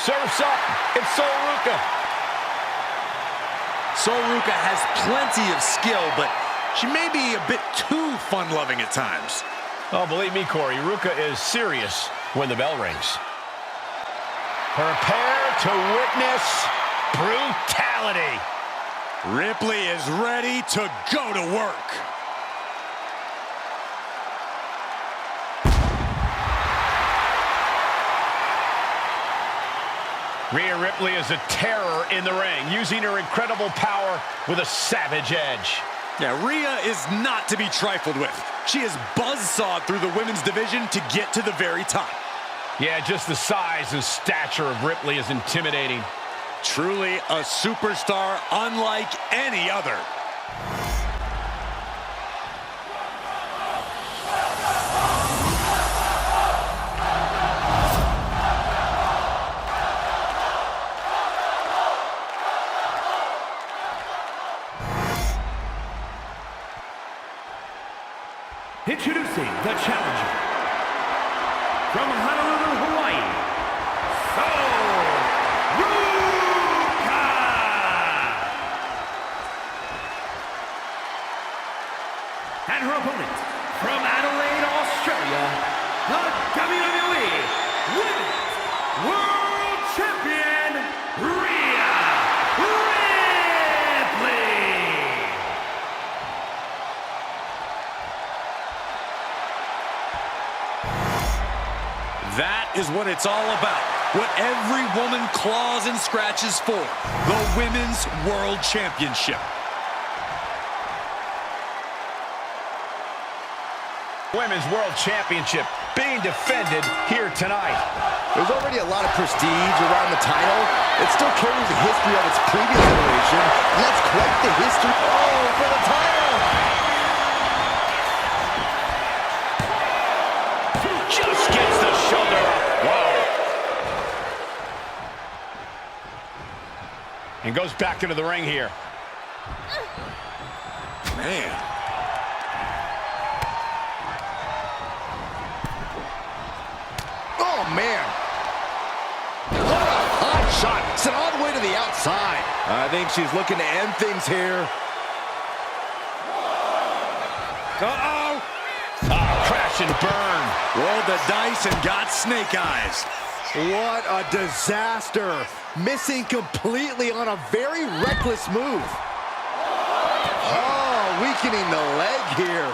Surf's up. It's Sol Ruca. Sol Ruca has plenty of skill, but she may be a bit too fun-loving at times. Oh, believe me, Corey, Ruca is serious when the bell rings. Prepare to witness brutality. Ripley is ready to go to work. Rhea Ripley is a terror in the ring, using her incredible power with a savage edge. Yeah, Rhea is not to be trifled with. She is buzzsawed through the women's division to get to the very top. Yeah, just the size and stature of Ripley is intimidating. Truly a superstar unlike any other. Introducing the challenger from Honolulu, Hawaii, Sol Ruca. And her opponent from Adelaide, Australia, the WWE Women's World Champion, Rhea Ripley. That is what it's all about. What every woman claws and scratches for. The Women's World Championship. Women's World Championship being defended here tonight. There's already a lot of prestige around the title. It still carries the history of its previous iteration, and that's quite the history. Oh, for the title! Just gets the shoulder up. Wow. And goes back into the ring here. Man. Oh, man. What a hot shot. Sent all the way to the outside. I think she's looking to end things here. Uh-oh. Crash and burn. Rolled the dice and got snake eyes. What a disaster. Missing completely on a very reckless move. Oh, weakening the leg here.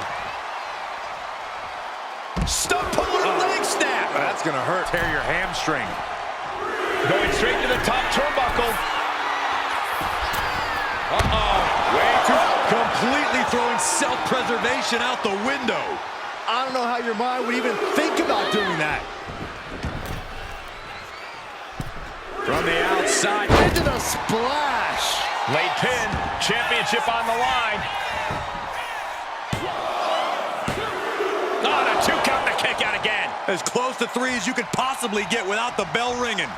Stump pulling a leg snap. That's going to hurt. Tear your hamstring. Going straight to the top turnbuckle. Way too. Completely throwing self-preservation out the window. I don't know how your mind would even think about doing that. From the outside. Into the splash. Late pin. Championship on the line. Oh, the 2 count, the kick out again. As close to 3 as you could possibly get without the bell ringing.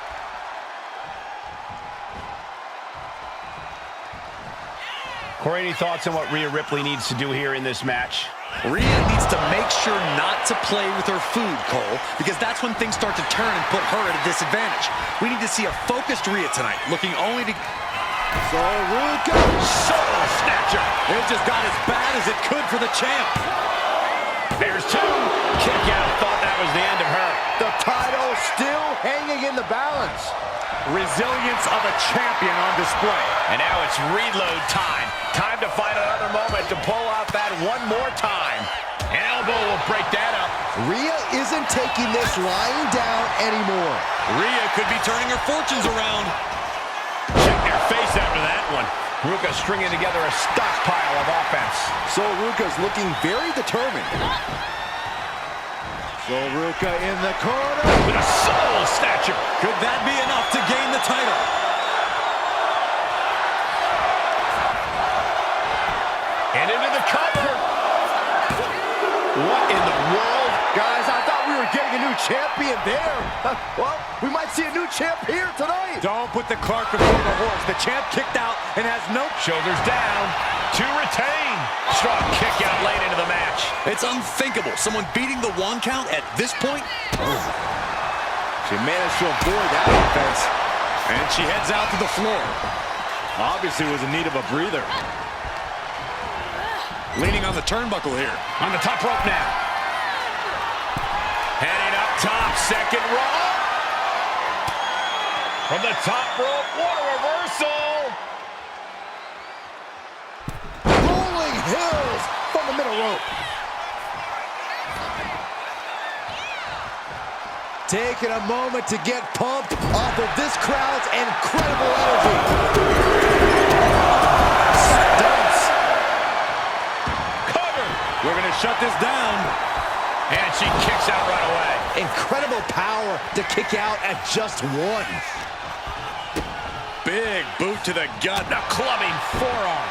Corey, any thoughts on what Rhea Ripley needs to do here in this match? Rhea needs to make sure not to play with her food, Cole, because that's when things start to turn and put her at a disadvantage. We need to see a focused Rhea tonight, looking only to... Sol Ruca. Soul snatcher. It just got as bad as it could for the champ. There's 2. Kick out. Thought that was the end of her. The title still hanging in the balance. Resilience of a champion on display. And now it's reload time. Time to find another moment to pull out that one more time. An elbow will break that up. Rhea isn't taking this lying down anymore. Rhea could be turning her fortunes around. Check their face after that one. Ruca stringing together a stockpile of offense. Sol Ruca's looking very determined. Sol Ruca in the corner. With a soul snatcher. Could that be enough to gain the title? And into the cover. What in the world? Guys, I thought we were getting a new champion there. Well, we might see a new champ here tonight. Don't put the cart before the horse. The champ kicked out and has no... Shoulders down to retain. Strong kick out late into the match. It's unthinkable. Someone beating the 1 count at this point? She managed to avoid that offense. And she heads out to the floor. Obviously was in need of a breather. Leaning on the turnbuckle here. On the top rope now. Heading up top, second rope. From the top rope, what a reversal. Rolling hills from the middle rope. Taking a moment to get pumped off of this crowd's incredible energy. Stunts. Cover. We're going to shut this down. And she kicks out right away. Incredible power to kick out at just one. Big boot to the gut. The clubbing forearm.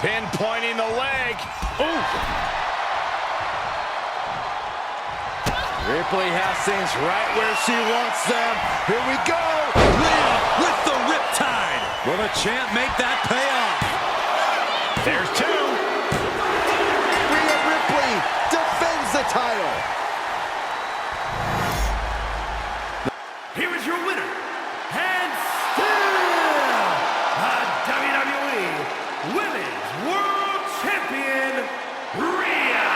Pinpointing the leg. Ooh. Ripley has things right where she wants them. Here we go. Leah with the riptide. Will the champ make that pay off? There's two. Rhea Ripley defends the title. Here is your winner, and still a WWE Women's World Champion, Rhea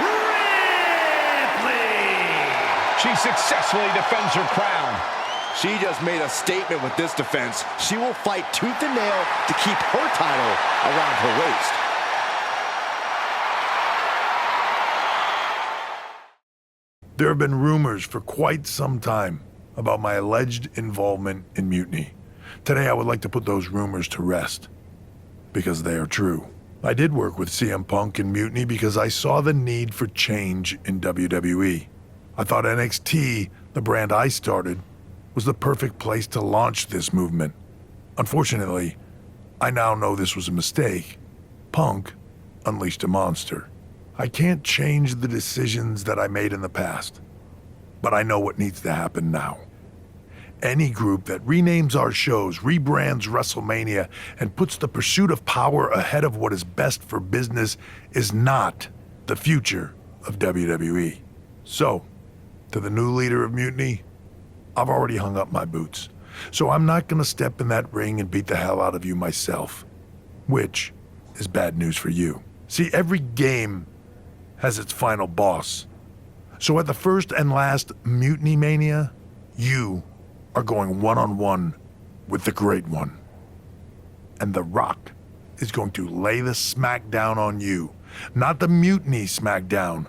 Ripley. She successfully defends her crown. She just made a statement with this defense. She will fight tooth and nail to keep her title around her waist. There have been rumors for quite some time about my alleged involvement in mutiny. Today I would like to put those rumors to rest, because they are true. I did work with CM Punk in mutiny because I saw the need for change in WWE. I thought NXT, the brand I started, was the perfect place to launch this movement. Unfortunately, I now know this was a mistake. Punk unleashed a monster. I can't change the decisions that I made in the past, but I know what needs to happen now. Any group that renames our shows, rebrands WrestleMania, and puts the pursuit of power ahead of what is best for business is not the future of WWE. So, to the new leader of Mutiny, I've already hung up my boots. So I'm not gonna step in that ring and beat the hell out of you myself, which is bad news for you. See, every game has its final boss. So at the first and last Mutiny Mania, you are going one-on-one with the Great One. And The Rock is going to lay the smackdown on you. Not the Mutiny smackdown,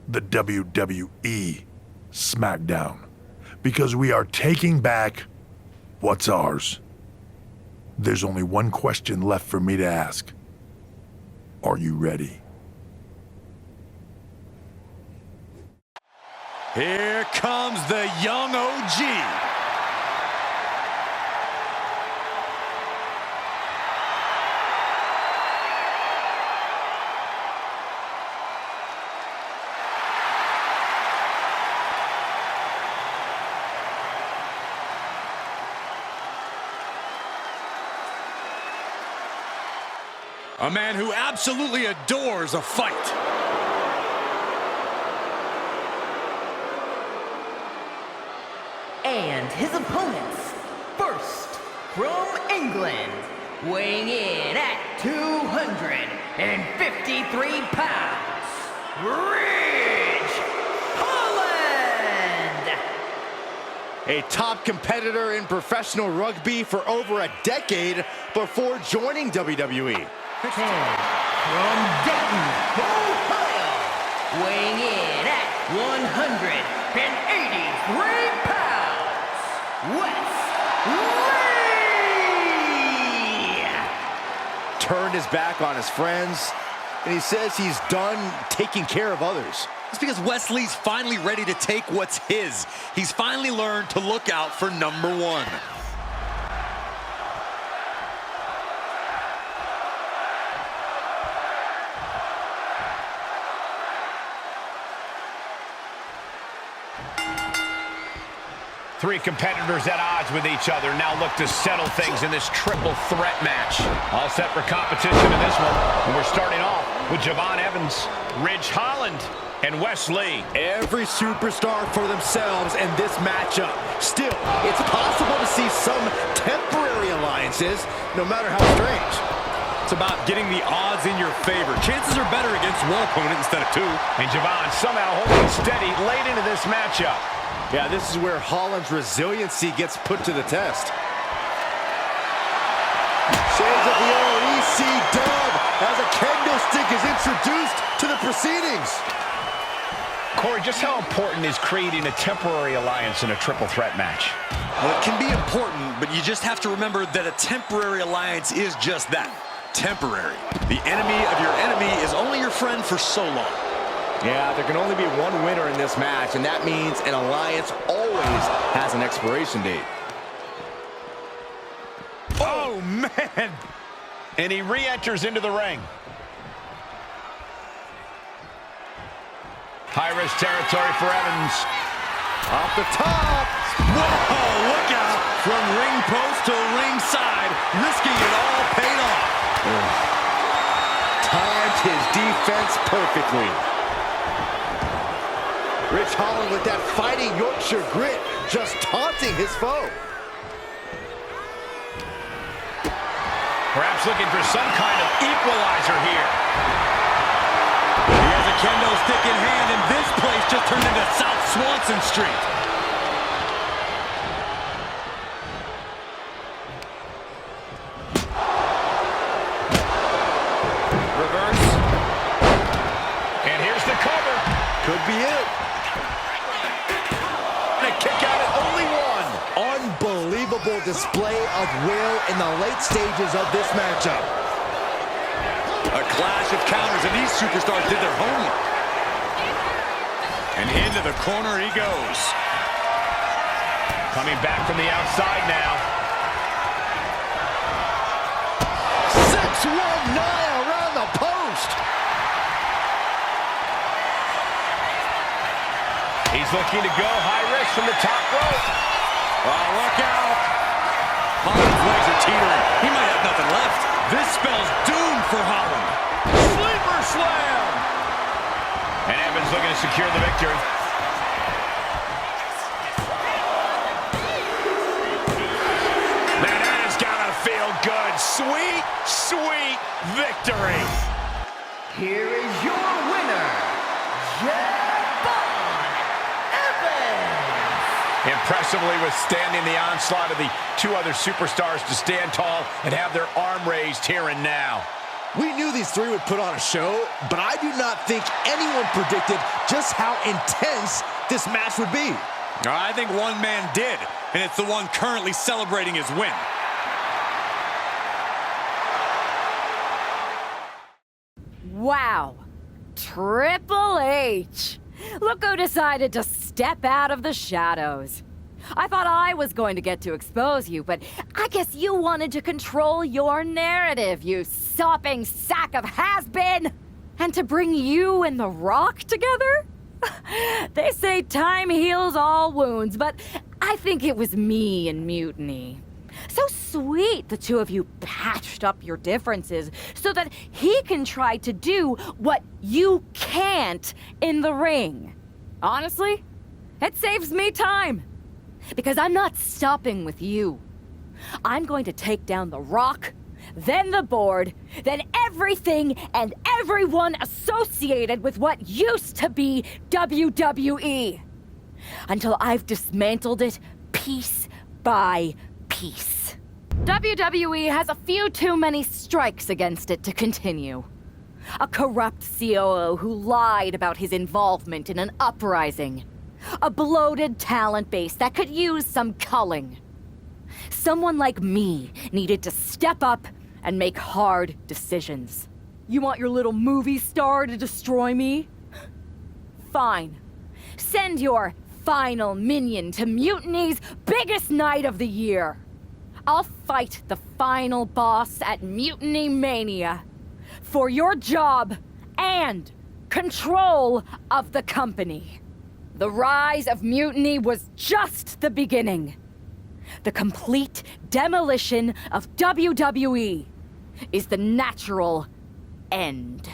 the WWE smackdown. Because we are taking back what's ours. There's only one question left for me to ask. Are you ready? Here comes the young OG. A man who absolutely adores a fight. And his opponents, first from England, weighing in at 253 pounds, Ridge Holland! A top competitor in professional rugby for over a decade before joining WWE. And from Dayton, Ohio, weighing in at 183 pounds, Wes Lee! Turned his back on his friends, and he says he's done taking care of others. It's because Wesley's finally ready to take what's his. He's finally learned to look out for number one. Three competitors at odds with each other now look to settle things in this triple threat match. All set for competition in this one. And we're starting off with Javon Evans, Ridge Holland, And Wesley. Every superstar for themselves in this matchup. Still, it's possible to see some temporary alliances, no matter how strange. It's about getting the odds in your favor. Chances are better against one opponent instead of two. And Javon somehow holding steady late into this matchup. Yeah, this is where Holland's resiliency gets put to the test. Shades of the old EC dub as a kendo stick is introduced to the proceedings. Corey, just how important is creating a temporary alliance in a triple threat match? Well, it can be important, but you just have to remember that a temporary alliance is just that, temporary. The enemy of your enemy is only your friend for so long. Yeah, there can only be one winner in this match, and that means an alliance always has an expiration date. Oh, man! And he re-enters into the ring. High-risk territory for Evans. Off the top. Whoa, look out! From ring post to ringside, risking it all paid off. Timed his defense perfectly. Rich Holland with that fighting Yorkshire grit, just taunting his foe. Perhaps looking for some kind of equalizer here. He has a kendo stick in hand, and this place just turned into South Swanson Street. Reverse. And here's the cover. Could be it. And a kick out at only one. Unbelievable display of will in the late stages of this matchup. A clash of counters, and these superstars did their homework. And into the corner he goes. Coming back from the outside now. 619 around the post. He's looking to go high risk from the top rope. Oh, look out. Holland's legs are teetering. He might have nothing left. This spells doom for Holland. Sleeper slam. And Evans looking to secure the victory. Now that has gotta feel good. Sweet, sweet victory. Here is your winner, Javon Evans. Impressively withstanding the onslaught of the two other superstars to stand tall and have their arm raised here and now. We knew these three would put on a show, but I do not think anyone predicted just how intense this match would be. I think one man did, and it's the one currently celebrating his win. Wow. Triple H. Look who decided to step out of the shadows. I thought I was going to get to expose you, but I guess you wanted to control your narrative, you sopping sack of has-been. And to bring you and The Rock together? They say time heals all wounds, but I think it was me and Mutiny. So sweet the two of you patched up your differences so that he can try to do what you can't in the ring. Honestly, it saves me time. Because I'm not stopping with you. I'm going to take down The Rock, then the board, then everything and everyone associated with what used to be WWE. Until I've dismantled it piece by piece. WWE has a few too many strikes against it to continue. A corrupt COO who lied about his involvement in an uprising. A bloated talent base that could use some culling. Someone like me needed to step up and make hard decisions. You want your little movie star to destroy me? Fine. Send your final minion to Mutiny's biggest night of the year. I'll fight the final boss at Mutiny Mania. For your job and control of the company. The rise of Mutiny was just the beginning. The complete demolition of WWE is the natural end.